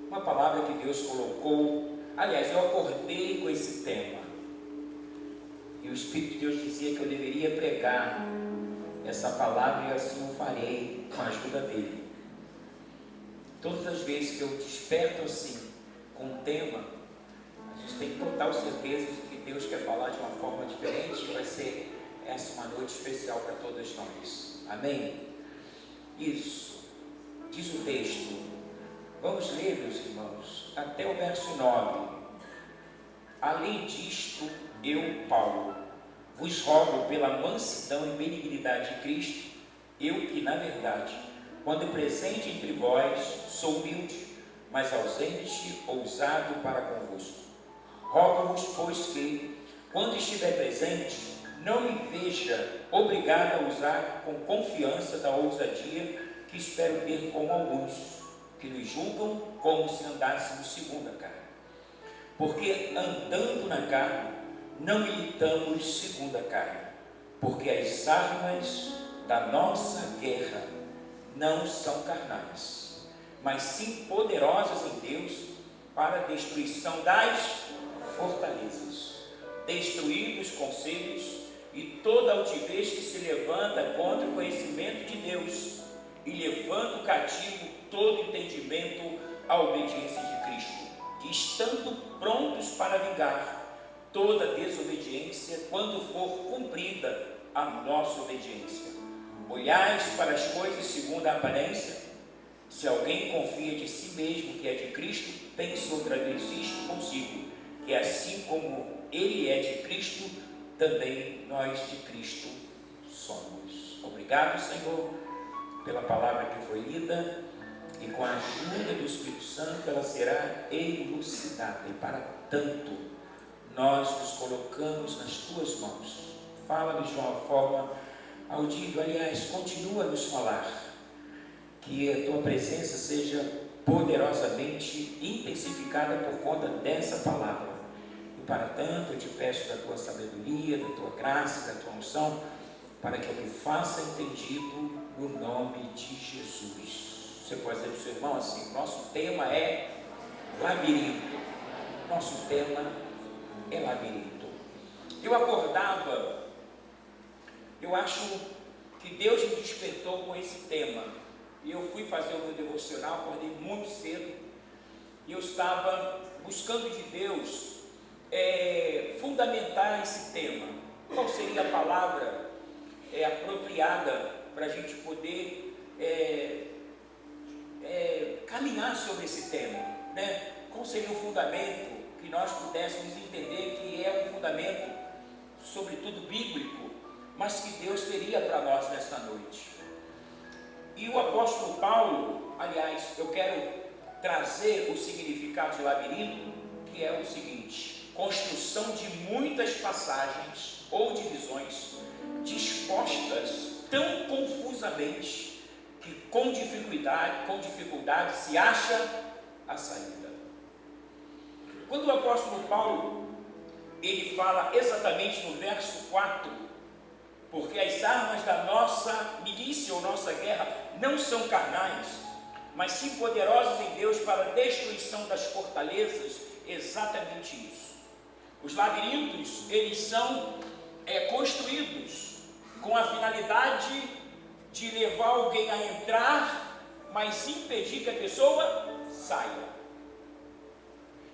uma palavra que Deus colocou. Aliás, eu acordei com esse tema, e o Espírito de Deus dizia que eu deveria pregar essa palavra, e assim eu farei, com a ajuda dele. Todas as vezes que eu desperto assim, com um tema, a gente tem total certeza de que Deus quer falar de uma forma diferente, e vai ser essa uma noite especial para todos nós. Amém? Isso, diz o texto. Vamos ler, meus irmãos, até o verso 9. Além disto, eu, Paulo, vos rogo pela mansidão e benignidade de Cristo, eu que, na verdade, quando presente entre vós, sou humilde, mas ausente, ousado para convosco. Rogo-vos, pois, que, quando estiver presente, não me veja obrigado a usar com confiança da ousadia que espero ter com alguns, que nos julgam como se andássemos segundo a carne. Porque andando na carne, não militamos segundo a carne, porque as armas da nossa guerra não são carnais, mas sim poderosas em Deus para a destruição das fortalezas, destruindo os conselhos e toda altivez que se levanta contra o conhecimento de Deus, e levando cativo todo entendimento à obediência de Cristo, e estando prontos para vingar toda desobediência quando for cumprida a nossa obediência. Olhais para as coisas segundo a aparência. Se alguém confia de si mesmo que é de Cristo, pense outra vez isto consigo, que assim como ele é de Cristo, também nós de Cristo somos. Obrigado, Senhor, pela palavra que foi lida, e com a ajuda do Espírito Santo ela será elucidada, e para tanto nós nos colocamos nas tuas mãos. Fala-nos de uma forma audível, aliás, continua a nos falar, que a tua presença seja poderosamente intensificada por conta dessa palavra. E para tanto eu te peço da tua sabedoria, da tua graça, da tua unção, para que eu me faça entendido no nome de Jesus. Você pode dizer para o seu irmão assim: nosso tema é labirinto. Nosso tema é labirinto. Eu acordava, eu acho que Deus me despertou com esse tema, e eu fui fazer o meu devocional, acordei muito cedo, e eu estava buscando de Deus fundamentar esse tema. Qual seria a palavra apropriada para a gente poder caminhar sobre esse tema, né? Qual seria o fundamento que nós pudéssemos entender que é um fundamento, sobretudo bíblico, mas que Deus teria para nós nesta noite. E o apóstolo Paulo, aliás, eu quero trazer o significado de labirinto, que é o seguinte: construção de muitas passagens ou divisões dispostas tão confusamente que com dificuldade se acha a saída. Quando o apóstolo Paulo ele fala exatamente no verso 4, porque as armas da nossa milícia ou nossa guerra não são carnais, mas sim poderosas em Deus para a destruição das fortalezas, exatamente isso. Os labirintos, eles são construídos com a finalidade de levar alguém a entrar, mas impedir que a pessoa saia.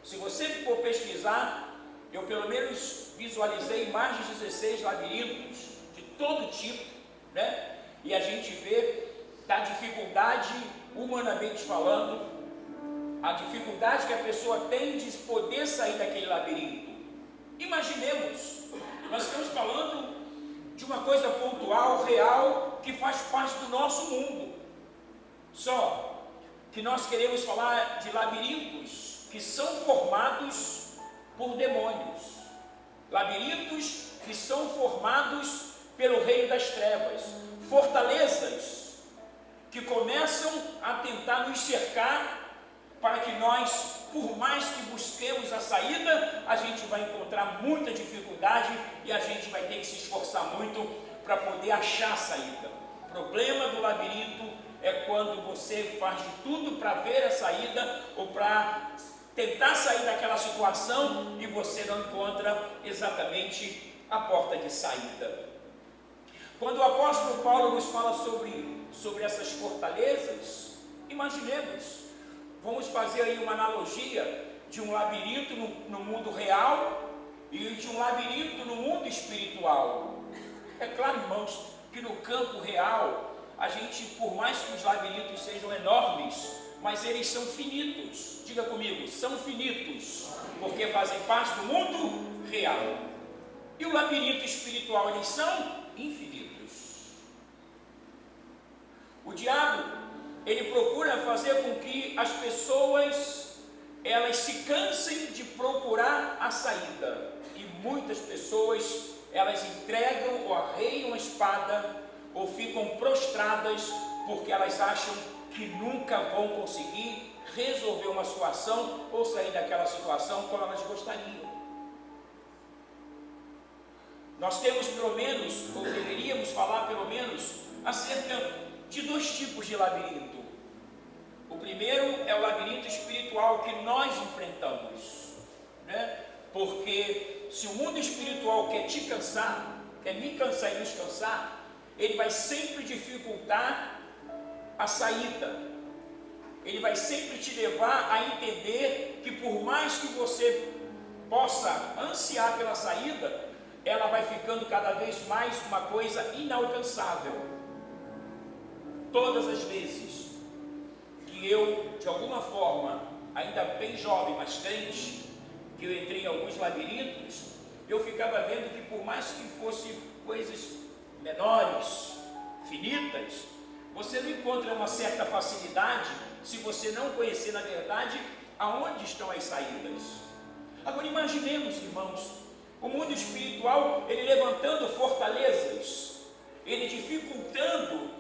Se você for pesquisar, eu pelo menos visualizei mais de 16 labirintos de todo tipo, né? E a gente vê da dificuldade, humanamente falando, a dificuldade que a pessoa tem de poder sair daquele labirinto. Imaginemos, nós estamos falando de uma coisa pontual, real, que faz parte do nosso mundo. Só que nós queremos falar de labirintos que são formados por demônios, labirintos que são formados pelo reino das trevas, fortalezas que começam a tentar nos cercar, para que nós, por mais que busquemos a saída, a gente vai encontrar muita dificuldade e a gente vai ter que se esforçar muito para poder achar a saída. O problema do labirinto é quando você faz de tudo para ver a saída ou para tentar sair daquela situação e você não encontra exatamente a porta de saída. Quando o apóstolo Paulo nos fala sobre essas fortalezas, imaginemos, vamos fazer aí uma analogia de um labirinto no mundo real e de um labirinto no mundo espiritual. É claro, irmãos, que no campo real, a gente, por mais que os labirintos sejam enormes, mas eles são finitos. Diga comigo, são finitos, porque fazem parte do mundo real. E o labirinto espiritual, eles são infinitos. O diabo, ele procura fazer com que as pessoas, elas se cansem de procurar a saída. E muitas pessoas, elas entregam ou arreiam a espada, ou ficam prostradas, porque elas acham que nunca vão conseguir resolver uma situação, ou sair daquela situação como elas gostariam. Nós temos pelo menos, ou deveríamos falar pelo menos, acerca de dois tipos de labirinto. O primeiro é o labirinto espiritual que nós enfrentamos, né? Porque se o mundo espiritual quer te cansar, quer me cansar e nos cansar, ele vai sempre dificultar a saída. Ele vai sempre te levar a entender que por mais que você possa ansiar pela saída, ela vai ficando cada vez mais uma coisa inalcançável. Todas as vezes que eu, de alguma forma, ainda bem jovem, mas crente, que eu entrei em alguns labirintos, eu ficava vendo que por mais que fossem coisas menores, finitas, você não encontra uma certa facilidade se você não conhecer, na verdade, aonde estão as saídas. Agora imaginemos, irmãos, o mundo espiritual, ele levantando fortalezas, ele dificultando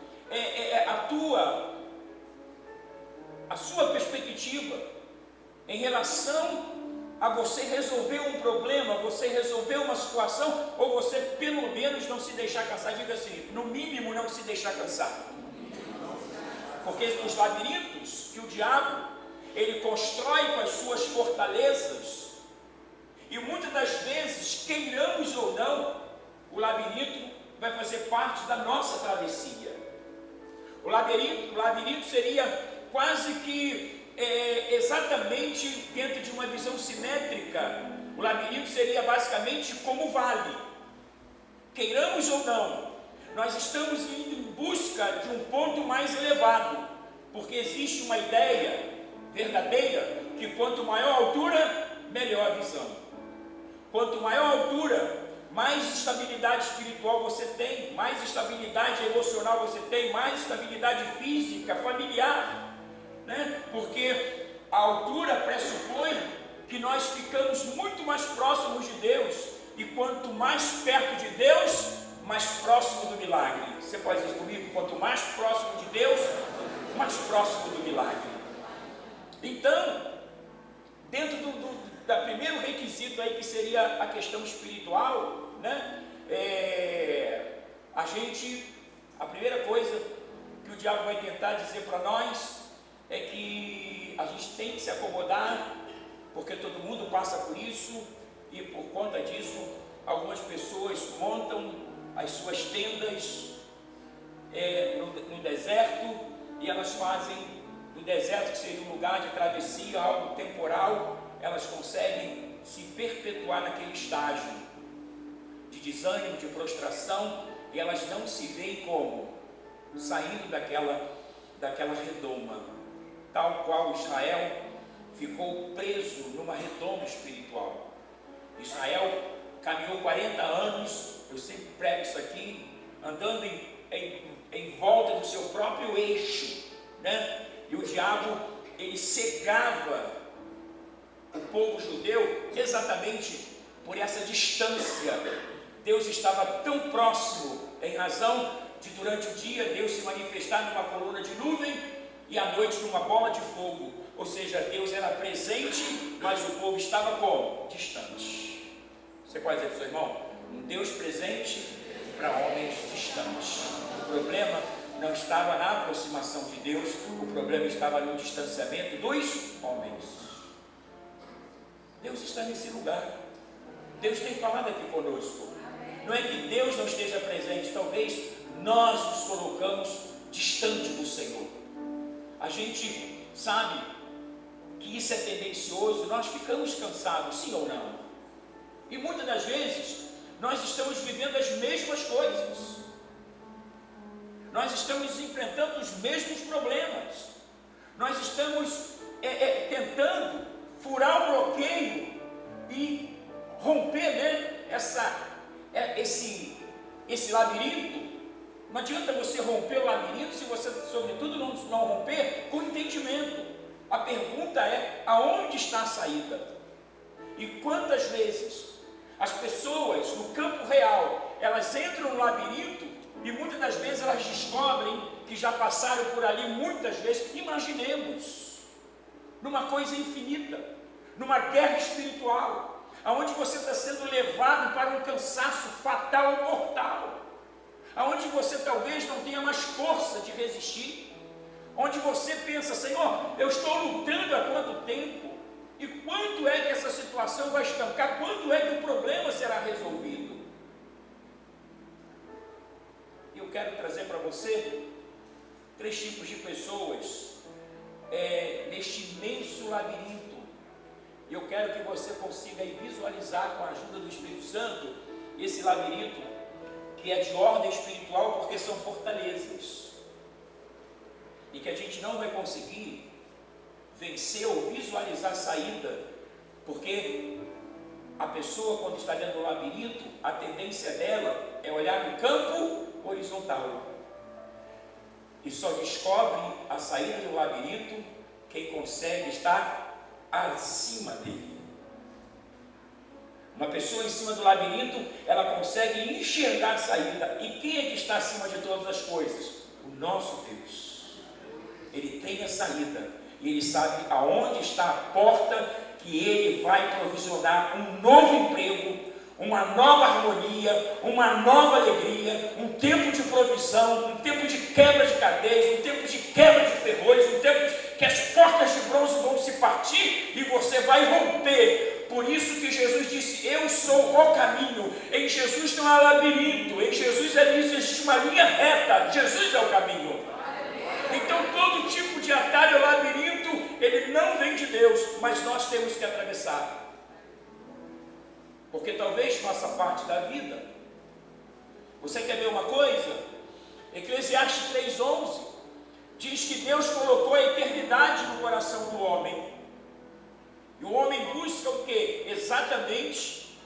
a sua perspectiva em relação a você resolver um problema, você resolver uma situação, ou você pelo menos não se deixar cansar. Diga assim, no mínimo não se deixar cansar. Porque os labirintos que o diabo, ele constrói com as suas fortalezas, e muitas das vezes, queiramos ou não, o labirinto vai fazer parte da nossa travessia. O labirinto seria quase que exatamente dentro de uma visão simétrica. O labirinto seria basicamente como o vale. Queiramos ou não, nós estamos indo em busca de um ponto mais elevado, porque existe uma ideia verdadeira que quanto maior a altura, melhor a visão. Quanto maior a altura, mais estabilidade espiritual você tem, mais estabilidade emocional você tem, mais estabilidade física, familiar, né? Porque a altura pressupõe que nós ficamos muito mais próximos de Deus, e quanto mais perto de Deus, mais próximo do milagre. Você pode dizer comigo? Quanto mais próximo de Deus, mais próximo do milagre. Então, dentro do primeiro requisito aí, que seria a questão espiritual, né? A primeira coisa que o diabo vai tentar dizer para nós é que a gente tem que se acomodar, porque todo mundo passa por isso, e por conta disso, algumas pessoas montam as suas tendas no deserto, e elas fazem do deserto, que seria um lugar de travessia, algo temporal, elas conseguem se perpetuar naquele estágio de desânimo, de prostração, e elas não se veem como saindo daquela redoma, tal qual Israel ficou preso numa redoma espiritual. Israel caminhou 40 anos, eu sempre prego isso aqui, andando em volta do seu próprio eixo, né? E o diabo, ele cegava o povo judeu exatamente por essa distância. Deus estava tão próximo, em razão de durante o dia Deus se manifestar numa coluna de nuvem e à noite numa bola de fogo. Ou seja, Deus era presente, mas o povo estava como? Distante. Você pode dizer para o seu irmão? Um Deus presente para homens distantes. O problema não estava na aproximação de Deus, o problema estava no distanciamento dos homens. Deus está nesse lugar. Deus tem falado aqui conosco. Não é que Deus não esteja presente, talvez nós nos colocamos distante do Senhor. A gente sabe que isso é tendencioso, nós ficamos cansados, sim ou não? E muitas das vezes nós estamos vivendo as mesmas coisas, nós estamos enfrentando os mesmos problemas, nós estamos tentando furar o bloqueio e romper, né, esse labirinto. Não adianta você romper o labirinto se você, sobretudo, não romper com entendimento. A pergunta é: aonde está a saída? E quantas vezes as pessoas no campo real, elas entram no labirinto e muitas das vezes elas descobrem que já passaram por ali muitas vezes. Imaginemos numa coisa infinita, numa guerra espiritual, aonde você está sendo levado para um cansaço fatal e mortal, aonde você talvez não tenha mais força de resistir, onde você pensa: Senhor, eu estou lutando há quanto tempo? E quanto é que essa situação vai estancar? Quanto é que o problema será resolvido? Eu quero trazer para você 3 tipos de pessoas neste imenso labirinto. E eu quero que você consiga visualizar, com a ajuda do Espírito Santo, esse labirinto que é de ordem espiritual, porque são fortalezas, e que a gente não vai conseguir vencer ou visualizar a saída, porque a pessoa, quando está dentro do labirinto, a tendência dela é olhar no campo horizontal, e só descobre a saída do labirinto quem consegue estar acima dele. Uma pessoa em cima do labirinto, ela consegue enxergar a saída. E quem é que está acima de todas as coisas? O nosso Deus. Ele tem a saída, e Ele sabe aonde está a porta que Ele vai provisionar um novo emprego, uma nova harmonia, uma nova alegria, um tempo de provisão, um tempo de quebra de cadeias, um tempo de quebra de ferrolhos, um tempo que as portas de bronze vão se partir e você vai romper. Por isso que Jesus disse: eu sou o caminho. Em Jesus não há labirinto, em Jesus existe uma linha reta. Jesus é o caminho. Então todo tipo de atalho, labirinto, ele não vem de Deus, mas nós temos que atravessar, porque talvez faça parte da vida. Você quer ver uma coisa? Eclesiastes 3:11 diz que Deus colocou a eternidade no coração do homem, e o homem busca o que? Exatamente,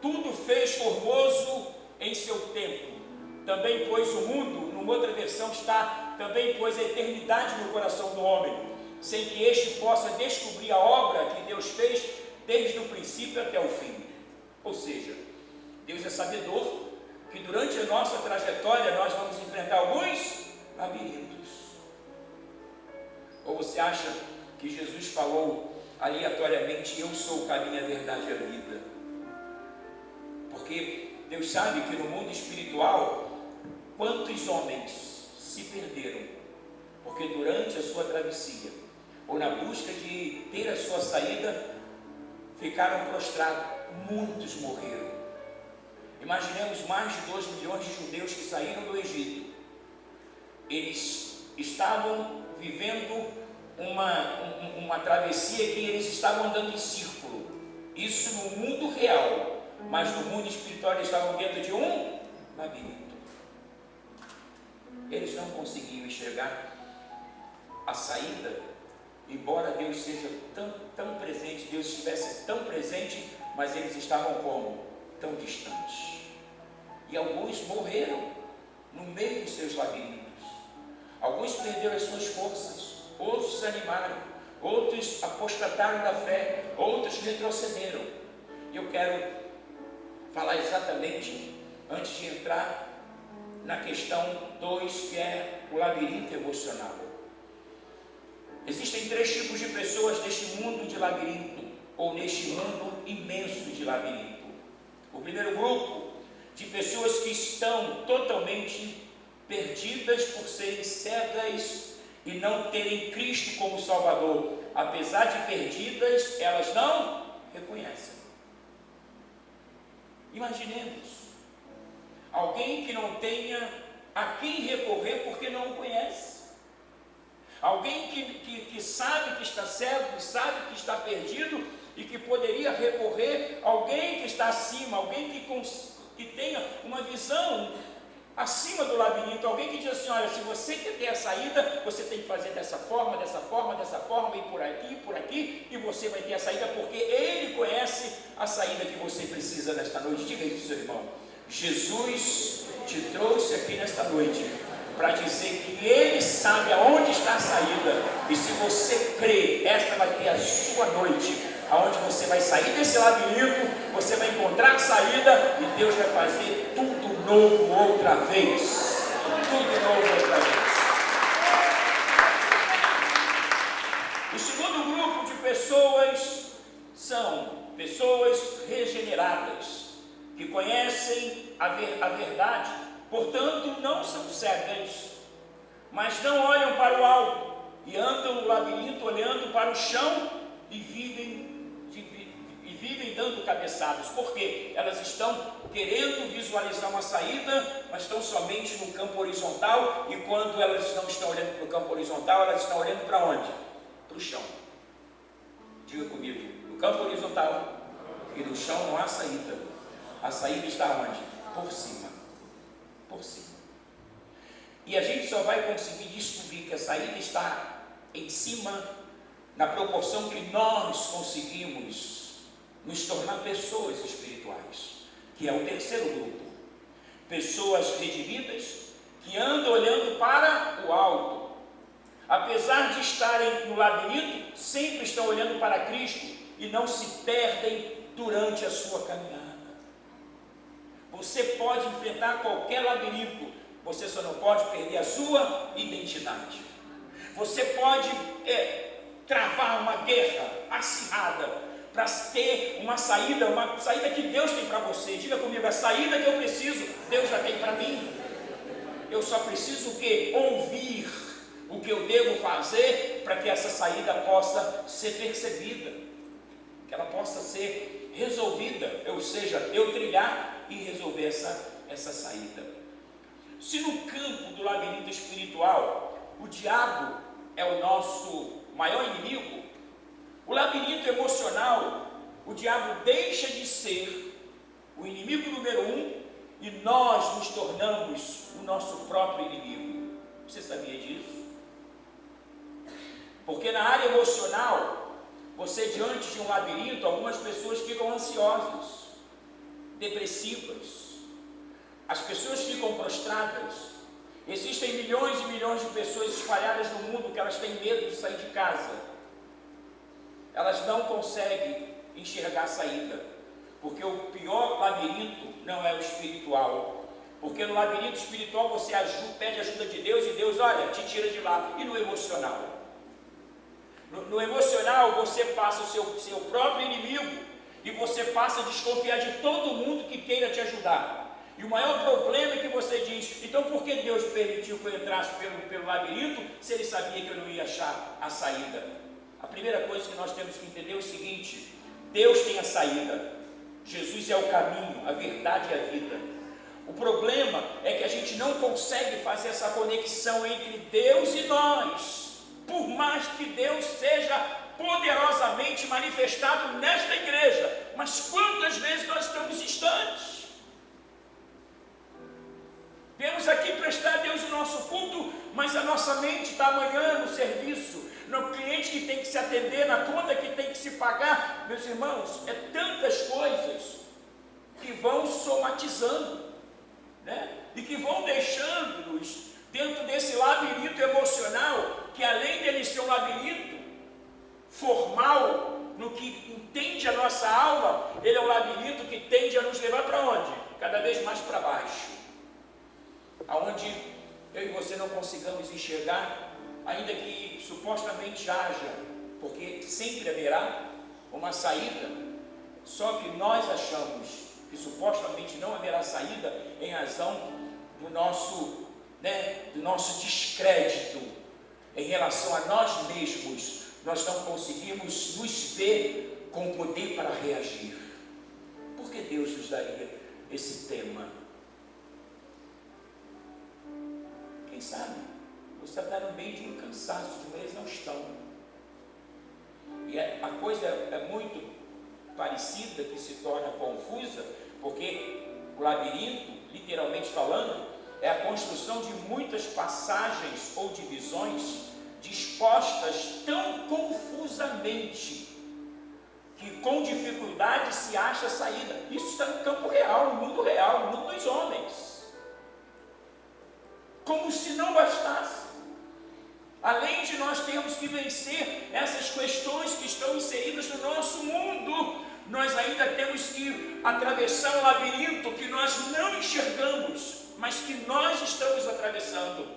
tudo fez formoso em seu tempo. Também pôs o mundo, numa outra versão está, também pôs a eternidade no coração do homem, sem que este possa descobrir a obra que Deus fez desde o princípio até o fim. Ou seja, Deus é sabedor que durante a nossa trajetória nós vamos enfrentar alguns labirintos. Ou você acha que Jesus falou aleatoriamente: eu sou o caminho, a verdade e a vida? Porque Deus sabe que no mundo espiritual, quantos homens se perderam, porque durante a sua travessia, ou na busca de ter a sua saída, ficaram prostrados. Muitos morreram. Imaginemos mais de 2 milhões de judeus que saíram do Egito. Eles estavam vivendo uma travessia que eles estavam andando em círculo. Isso no mundo real, mas no mundo espiritual eles estavam dentro de um labirinto. Eles não conseguiam enxergar a saída, embora Deus seja tão presente, Deus estivesse tão presente, mas eles estavam como? Tão distantes. E alguns morreram no meio dos seus labirintos. Alguns perderam as suas forças, outros desanimaram, outros apostataram da fé, outros retrocederam. E eu quero falar exatamente, antes de entrar na questão 2, que é o labirinto emocional. Existem 3 tipos de pessoas neste mundo de labirinto, ou neste mundo imenso de labirinto. O primeiro grupo, de pessoas que estão totalmente perdidas por serem cegas e não terem Cristo como Salvador. Apesar de perdidas, elas não reconhecem. Imaginemos alguém que não tenha a quem recorrer porque não o conhece. Alguém que sabe que está cego, que sabe que está perdido e que poderia recorrer a alguém que está acima, alguém que tenha uma visão acima do labirinto, alguém que diz assim: olha, se você quer ter a saída, você tem que fazer dessa forma, e por aqui, e você vai ter a saída, porque Ele conhece a saída que você precisa nesta noite. Diga isso, seu irmão. Jesus te trouxe aqui nesta noite para dizer que Ele sabe aonde está a saída, e se você crê, esta vai ter a sua noite, aonde você vai sair desse labirinto, você vai encontrar a saída, e Deus vai fazer tudo novo outra vez. Tudo novo outra vez. O segundo grupo de pessoas são pessoas regeneradas, que conhecem a verdade, portanto não são cegas, mas não olham para o alto e andam no labirinto olhando para o chão e vivem dando cabeçadas, porque elas estão querendo visualizar uma saída, mas estão somente no campo horizontal, e quando elas não estão olhando para o campo horizontal, elas estão olhando para onde? Para o chão. Diga comigo: no campo horizontal e no chão não há saída. A saída está onde? Por cima. Por cima. E a gente só vai conseguir descobrir que a saída está em cima na proporção que nós conseguimos nos tornar pessoas espirituais, que é o terceiro grupo. Pessoas redimidas que andam olhando para o alto. Apesar de estarem no labirinto, sempre estão olhando para Cristo e não se perdem durante a sua caminhada. Você pode enfrentar qualquer labirinto, você só não pode perder a sua identidade. Você pode travar uma guerra acirrada para ter uma saída que Deus tem para você. Diga comigo: a saída que eu preciso, Deus já tem para mim. Eu só preciso o quê? Ouvir o que eu devo fazer para que essa saída possa ser percebida, que ela possa ser resolvida, ou seja, eu trilhar e resolver essa saída. Se no campo do labirinto espiritual o diabo é o nosso maior inimigo, o labirinto emocional, o diabo deixa de ser o inimigo número 1 e nós nos tornamos o nosso próprio inimigo. Você sabia disso? Porque na área emocional, você diante de um labirinto, algumas pessoas ficam ansiosas, depressivas, as pessoas ficam prostradas. Existem milhões e milhões de pessoas espalhadas no mundo que elas têm medo de sair de casa. Elas não conseguem enxergar a saída, porque o pior labirinto não é o espiritual, porque no labirinto espiritual você pede ajuda de Deus e Deus, olha, te tira de lá. E no emocional? No emocional você passa o seu próprio inimigo e você passa a desconfiar de todo mundo que queira te ajudar. E o maior problema é que você diz: então por que Deus permitiu que eu entrasse pelo labirinto se Ele sabia que eu não ia achar a saída? A primeira coisa que nós temos que entender é o seguinte: Deus tem a saída, Jesus é o caminho, a verdade e a vida. O problema é que a gente não consegue fazer essa conexão entre Deus e nós, por mais que Deus seja poderosamente manifestado nesta igreja, mas quantas vezes nós estamos distantes? Viemos aqui prestar a Deus o nosso culto, mas a nossa mente está amanhã no serviço, no cliente que tem que se atender, na conta que tem que se pagar. Meus irmãos, é tantas coisas que vão somatizando, né? E que vão deixando-nos dentro desse labirinto emocional, que além dele ser um labirinto formal, no que entende a nossa alma, ele é um labirinto que tende a nos levar para onde? Cada vez mais para baixo, aonde eu e você não consigamos enxergar, ainda que supostamente haja, porque sempre haverá uma saída, só que nós achamos que supostamente não haverá saída em razão do nosso do nosso descrédito em relação a nós mesmos, nós não conseguimos nos ver com poder para reagir. Por que Deus nos daria esse tema? Quem sabe você está no meio de um cansaço, de uma exaustão, e a coisa é muito parecida, que se torna confusa, porque o labirinto, literalmente falando, é a construção de muitas passagens ou divisões dispostas tão confusamente que com dificuldade se acha a saída. Isso está no campo real, no mundo dos homens. Como se não bastasse. Além de nós termos que vencer essas questões que estão inseridas no nosso mundo, nós ainda temos que atravessar um labirinto que nós não enxergamos, mas que nós estamos atravessando.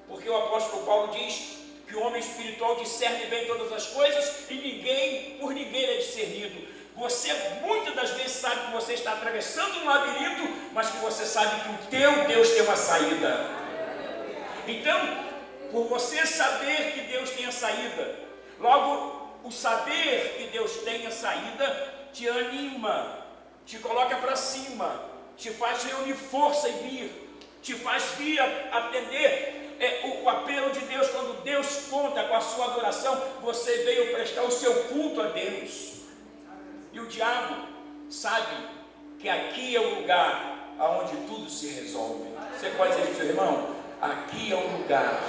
Porque o apóstolo Paulo diz que o homem espiritual discerne bem todas as coisas e por ninguém é discernido. Você muitas das vezes sabe que você está atravessando um labirinto, mas que você sabe que o teu Deus tem uma saída. Então, por você saber que Deus tem a saída, logo o saber que Deus tem a saída te anima, te coloca para cima, te faz reunir força e vir, te faz vir atender o apelo de Deus. Quando Deus conta com a sua adoração, você veio prestar o seu culto a Deus. E o diabo sabe que aqui é o lugar onde tudo se resolve. Você pode dizer para o seu irmão: aqui é o lugar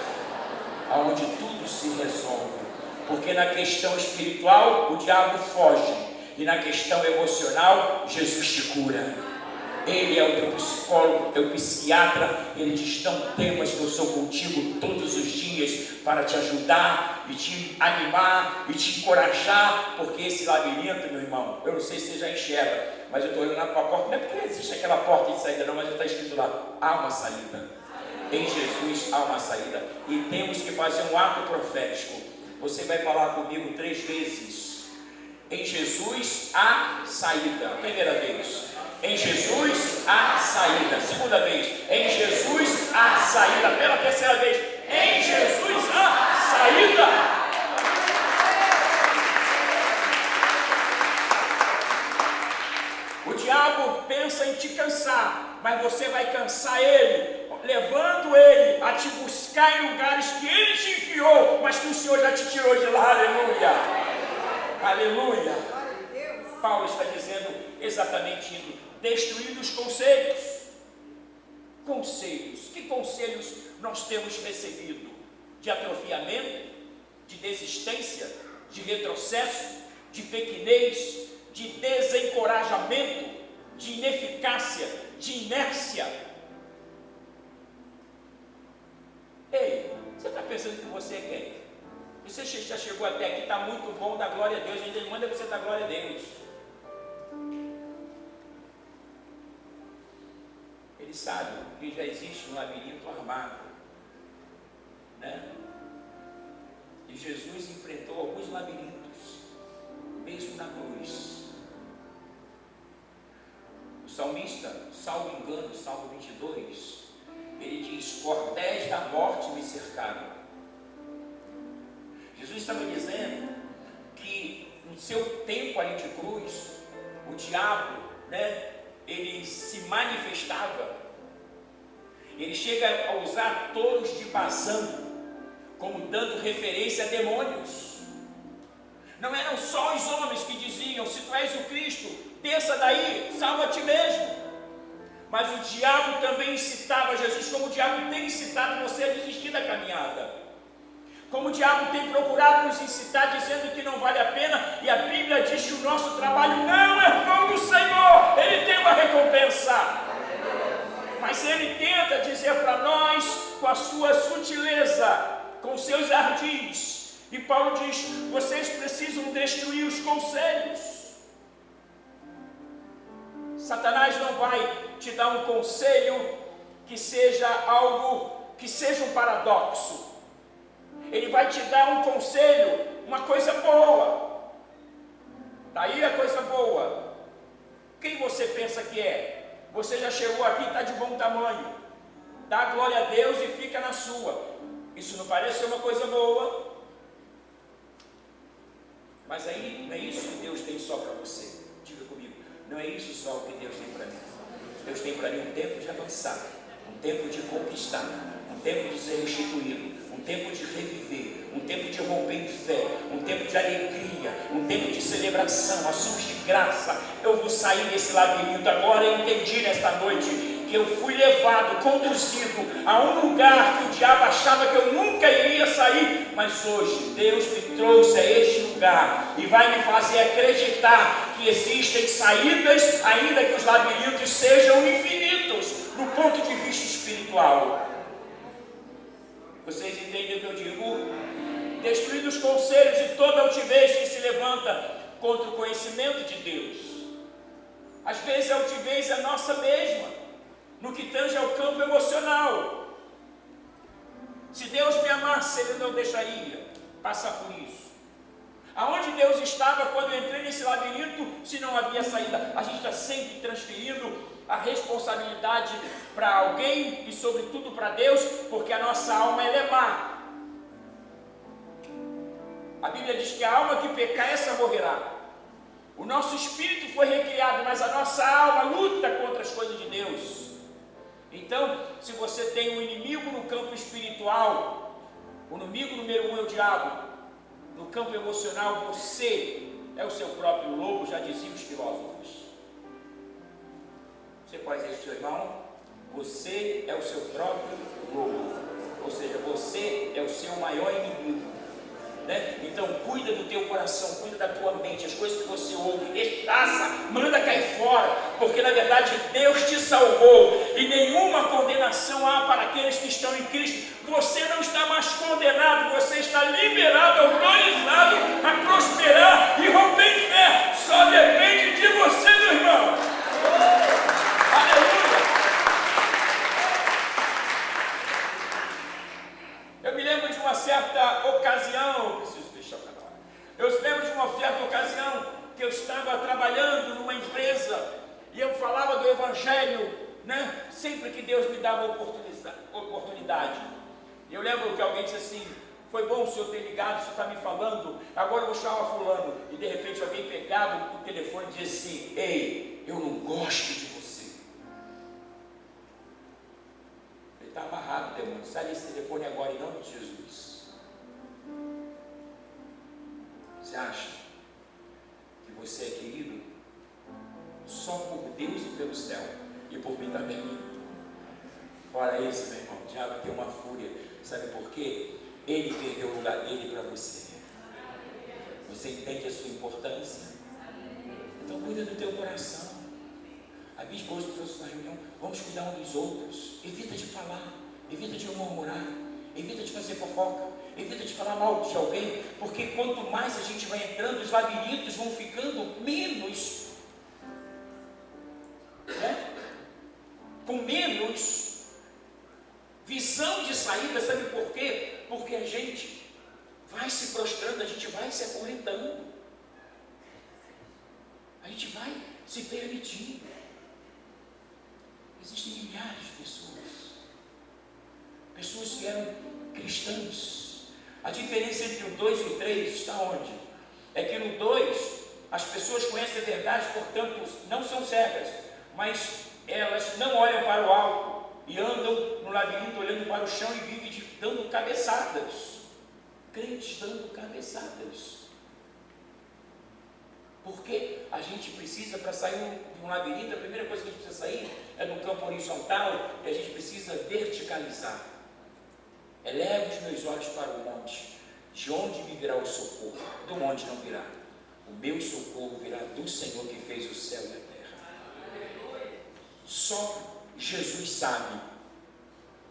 onde tudo se resolve. Porque na questão espiritual o diabo foge, e na questão emocional Jesus te cura. Ele é o teu psicólogo, teu psiquiatra. Ele diz: não temas, que eu sou contigo todos os dias para te ajudar e te animar e te encorajar. Porque esse labirinto, meu irmão, eu não sei se você já enxerga, mas eu estou olhando para a porta. Não é porque existe aquela porta de saída não, mas está escrito lá: há uma saída. Em Jesus há uma saída. E temos que fazer um ato profético. Você vai falar comigo 3 vezes: em Jesus há saída. Primeira vez: em Jesus há saída. Segunda vez: em Jesus há saída. Pela terceira vez: em Jesus há saída. O diabo pensa em te cansar, mas você vai cansar ele, levando ele a te buscar em lugares que ele te enfiou, mas que o Senhor já te tirou de lá. Aleluia, aleluia. Paulo está dizendo exatamente isso: destruindo os conselhos. Conselhos, que conselhos nós temos recebido? De atrofiamento, de desistência, de retrocesso, de pequenez, de desencorajamento, de ineficácia, de inércia. Ei, você está pensando que você é quem? Você já chegou até aqui, está muito bom, dá glória a Deus, ainda ele manda você dar glória a Deus. Ele sabe que já existe um labirinto armado, né? E Jesus enfrentou alguns labirintos, mesmo na cruz. O salmista, salvo engano, Salmo 22, ele diz: cordéis da morte me cercaram. Jesus estava dizendo que no seu tempo ali de cruz, o diabo, ele se manifestava. Ele chega a usar touros de Bazã como dando referência a demônios. Não eram só os homens que diziam: se tu és o Cristo, desça daí, salva a ti mesmo. Mas o diabo também incitava Jesus, como o diabo tem incitado você a desistir da caminhada. Como o diabo tem procurado nos incitar, dizendo que não vale a pena. E a Bíblia diz que o nosso trabalho não é pão do Senhor, ele tem uma recompensa. Mas ele tenta dizer para nós, com a sua sutileza, com seus ardis. E Paulo diz: vocês precisam destruir os conselhos. Satanás não vai te dar um conselho que seja algo, que seja um paradoxo. Ele vai te dar um conselho, uma coisa boa. Daí a coisa boa. Quem você pensa que é? Você já chegou aqui e está de bom tamanho. dá glória a Deus e fica na sua. Isso não parece ser uma coisa boa? Mas aí não é isso que Deus tem só para você. Diga comigo, não é isso só o que Deus tem para mim. Deus tem para mim um tempo de avançar, um tempo de conquistar, um tempo de ser restituído, um tempo de reviver, um tempo de romper em fé, um tempo de alegria, um tempo de celebração, ações de graça. Eu vou sair desse labirinto agora. Eu entendi nesta noite que eu fui levado, conduzido a um lugar que o diabo achava que eu nunca iria sair, mas hoje Deus me trouxe a este lugar e vai me fazer acreditar que existem saídas, ainda que os labirintos sejam infinitos do ponto de vista espiritual. Vocês entendem o que eu digo? Destruindo os conselhos e toda altivez que se levanta contra o conhecimento de Deus. Às vezes a altivez é nossa mesma, no que tange ao campo emocional. Se Deus me amasse, Ele não deixaria passar por isso. Aonde Deus estava quando eu entrei nesse labirinto, se não havia saída? A gente está sempre transferindo a responsabilidade para alguém e sobretudo para Deus, porque a nossa alma ela é má. A Bíblia diz que a alma que pecar, essa morrerá. O nosso espírito foi recriado, mas a nossa alma luta contra as coisas de Deus. Então, se você tem um inimigo no campo espiritual, o inimigo número 1 é o diabo. No campo emocional, você é o seu próprio lobo, já diziam os filósofos. Você pode dizer, seu irmão, você é o seu próprio lobo. Ou seja, você é o seu maior inimigo. Né? Então cuida do teu coração, cuida da tua mente, as coisas que você ouve, rechaça, manda cair fora, porque na verdade Deus te salvou e nenhuma condenação há para aqueles que estão em Cristo. Você não está mais condenado, você está liberado, autorizado a prosperar e romper em fé. Só depende de você, meu irmão. Aleluia. Eu me lembro de uma certa ocasião, eu lembro de uma certa ocasião que eu estava trabalhando numa empresa e eu falava do Evangelho, né? Sempre que Deus me dava oportunidade. E eu lembro que alguém disse assim, foi bom o senhor ter ligado, o senhor está me falando, agora eu vou chamar fulano. E de repente alguém pegava o telefone e dizia assim, ei, eu não gosto de você. Ele está amarrado, demônio, sai desse telefone agora em nome de Jesus. Você acha que você é querido só por Deus e pelo céu e por mim também? Fora isso, meu irmão, o diabo tem uma fúria. Sabe por quê? Ele perdeu o lugar dele para você. Você entende a sua importância? Então cuida do teu coração. A minha esposa trouxe na reunião, vamos cuidar uns dos outros. Evita de falar, evita de murmurar, evita de fazer fofoca, evita de falar mal de alguém, porque quanto mais a gente vai entrando, os labirintos vão ficando menos, né? Com menos visão de saída. Sabe por quê? Porque a gente vai se prostrando, a gente vai se acorrentando, a gente vai se permitindo. Existem milhares de pessoas que eram cristãs. A diferença entre o 2 e o 3 está onde? É que no 2, as pessoas conhecem a verdade, portanto, não são cegas, mas elas não olham para o alto e andam no labirinto olhando para o chão e vivem dando cabeçadas. Crentes dando cabeçadas. Porque a gente precisa, para sair de um labirinto, a primeira coisa que a gente precisa sair é do campo horizontal e a gente precisa verticalizar. Eleva os meus olhos para o monte, de onde me virá o socorro? Do monte não virá. O meu socorro virá do Senhor que fez o céu e a terra. Só Jesus sabe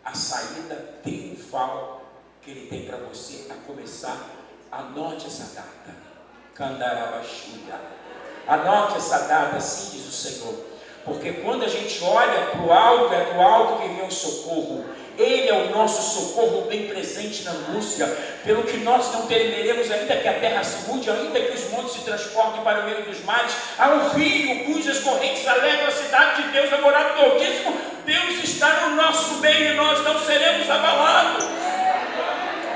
a saída triunfal que Ele tem para você, a começar. Anote essa data. Candarabashuda. Anote essa data, assim diz o Senhor. Porque quando a gente olha para o alto, é do alto que vem o socorro. Ele é o nosso socorro bem presente na angústia, pelo que nós não temeremos, ainda que a terra se mude, ainda que os montes se transportem para o meio dos mares. Há um rio cujas correntes alegram a cidade de Deus, a morada do Altíssimo. Deus está no nosso meio e nós não seremos abalados.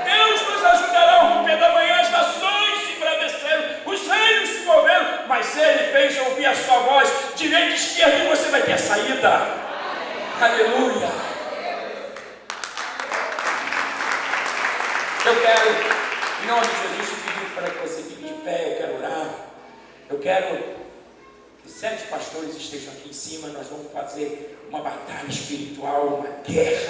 Deus nos ajudará ao romper da manhã, as nações se embraveceram, os reinos se moveram, mas Ele fez ouvir a sua voz, direita e esquerda, e você vai ter a saída. Aleluia. Eu quero, em nome de Jesus, pedir para que você fique de pé. Eu quero orar. Eu quero que 7 pastores estejam aqui em cima. Nós vamos fazer uma batalha espiritual, uma guerra.